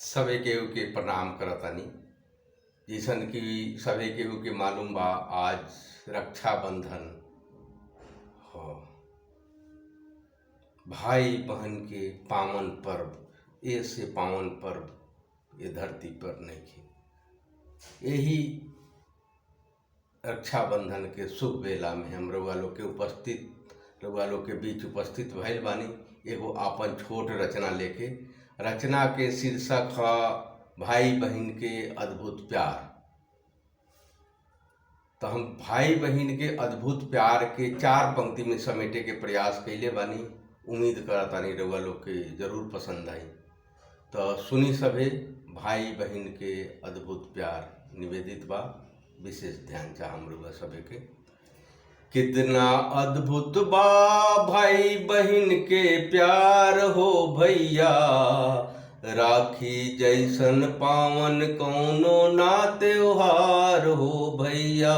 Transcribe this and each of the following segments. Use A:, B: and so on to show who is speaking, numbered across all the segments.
A: सभे केहू के प्रणाम करतानी। जैसन कि सभे केहू के मालूम बा, आज रक्षाबंधन हो। भाई बहन के पावन पर्व, ऐसे पावन पर्व ये धरती पर नहीं। यही रक्षाबंधन के शुभ बेला में हम रउआ लोग के बीच उपस्थित भइल बानी एगो आपन छोट रचना लेके। रचना के शीर्षक है भाई बहन के अद्भुत प्यार। तो हम भाई बहन के अद्भुत प्यार के 4 पंक्ति में समेटे के प्रयास कैले बानी। उम्मीद करतानी रउआ लोग के जरूर पसंद आई। तो सुनी सभे, भाई बहन के अद्भुत प्यार निवेदित बा, विशेष ध्यान चाहम रउआ सभे के। कितना अद्भुत बा भाई बहन के प्यार हो भैया, राखी जैसन पावन कौनो ना त्योहार हो भैया।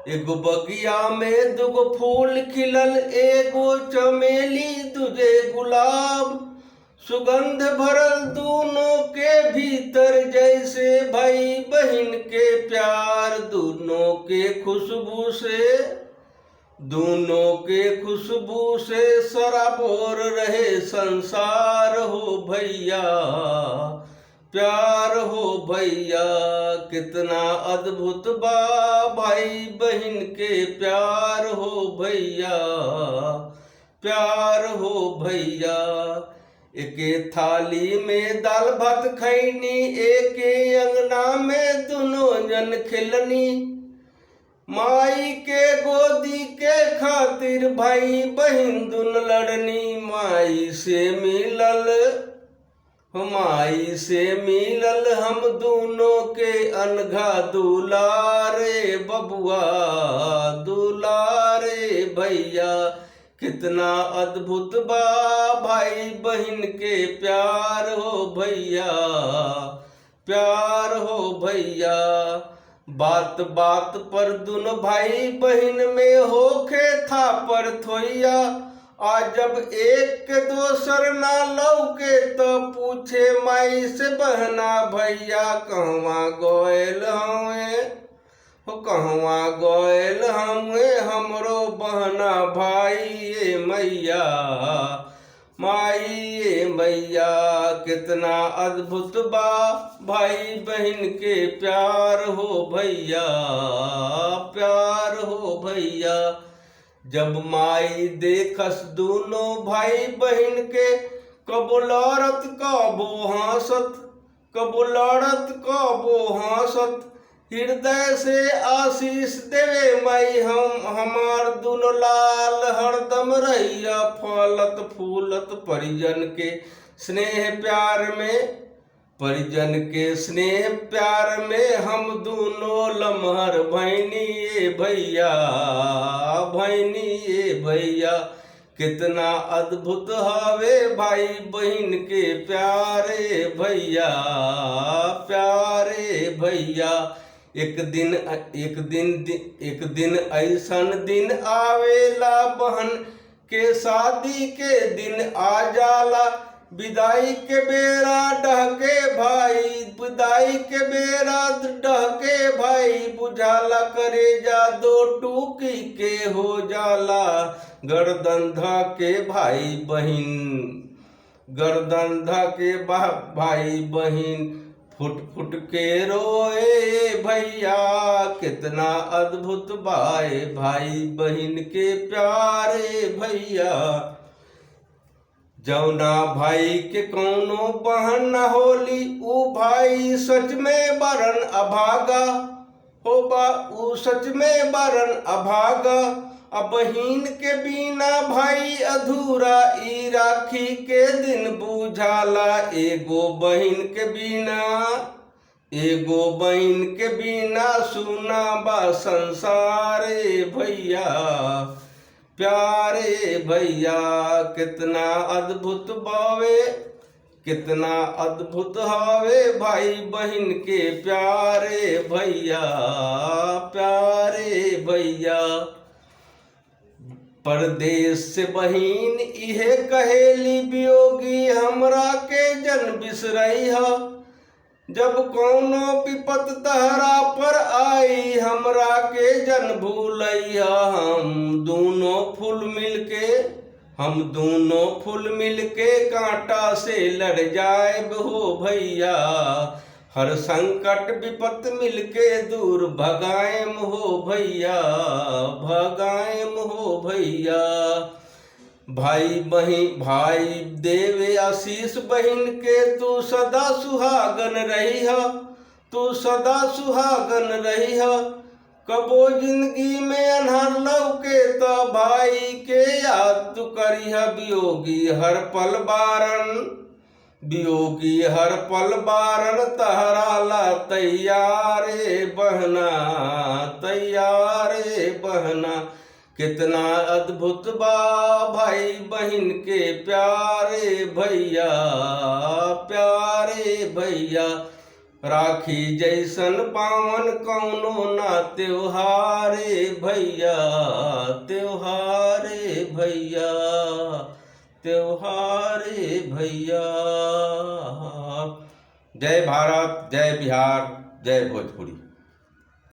A: एगो बगिया में दुगो फूल खिलल, एगो चमेली दूजे गुलाब, सुगंध भरल दोनों के भीतर जैसे भाई बहन के प्यार। दोनों के खुशबू से सराबोर रहे संसार हो भैया, प्यार हो भैया। कितना अद्भुत बा भाई बहन के प्यार हो भैया, प्यार हो भैया। एके थाली में दाल भात खैनी, एके अंगना में दोनों जन खिलनी। माई के गोदी के खातिर भाई बहन दुन लड़नी। माई से मिलल हम दोनों के अनघा दुलारे बबुआ, दुलारे भैया। कितना अद्भुत बा भाई बहन के प्यार हो भैया, प्यार हो भैया। बात बात पर दुनो भाई बहन में होखे था पर थोइया। आ जब एक के दोसर ना लौके तो पूछे माई से बहना भैया, कहवा गोयल हवे हो, कहवा गोयल हवे हमरो बहना भाई ये मैया, माई ये मैया। कितना अद्भुत बा भाई बहन के प्यार हो भैया, प्यार हो भैया। जब माई देखस दोनों भाई बहन के, कबो लड़त कबो हंसत, कबो लड़त कबो हंसत। हृदय से आशीष देवे माई हमार दुनो लाल हरदम रहिया फलत फूलत। परिजन के स्नेह प्यार में, परिजन के स्नेह प्यार में हम दोनों लम्हर भैनी ये भैया, भैनी ये भैया। कितना अद्भुत हवे भाई बहन के प्यारे भैया, प्यारे भैया। एक दिन ऐसन दिन आवेला, बहन के शादी के दिन आ जाला। विदाई के बेरा डहके भाई, विदाई के बेरा डहके भाई। बुझाला करेजा दो टूकी के हो जाला। गर्दन धा के भाई बहन, गर्दन धा के भाई बहन फुट फुट के रोए भैया। कितना अद्भुत बाए भाई बहन के प्यारे भैया। जौना भाई के कौनो बहन न होली, ऊ भाई सच में बरन अभागा हो बा, ऊ सच में बरन अभागा। अब बहिन के बिना भाई अधूरा, ई राखी के दिन बुझाला। एगो बहिन के बिना, एगो बहिन के बिना सुना बा संसारे भैया, प्यारे भैया। कितना अद्भुत बावे, कितना अद्भुत हवे भाई बहन के प्यारे भैया, प्यारे भैया। परदेश से बहिन इहे कहेली वियोगी हमरा के जन बिसरई ह। जब कौनो विपत तहरा पर आई हमरा के जन भूलई ह। हम दोनों फूल मिलके कांटा से लड़ जाएब हो भैया। हर संकट विपत मिलके दूर भगाएम हो भैया, भगाएम हो भैया। भाई देवे आशीष बहिन के तू सदा सुहागन रही ह, तू सदा सुहागन रही ह। कबो जिंदगी में अनहर लौके तो भाई के याद तू करी ह। वियोगी हर पल बारन तहरा ला तैयारे बहना, तैयारे बहना। कितना अद्भुत बा भाई बहन के प्यारे भैया, प्यारे भैया। राखी जैसन पावन कौनो ना त्योहारे भैया, त्योहारे भैया, त्योहारे भैया। जय भारत, जय बिहार, जय भोजपुरी।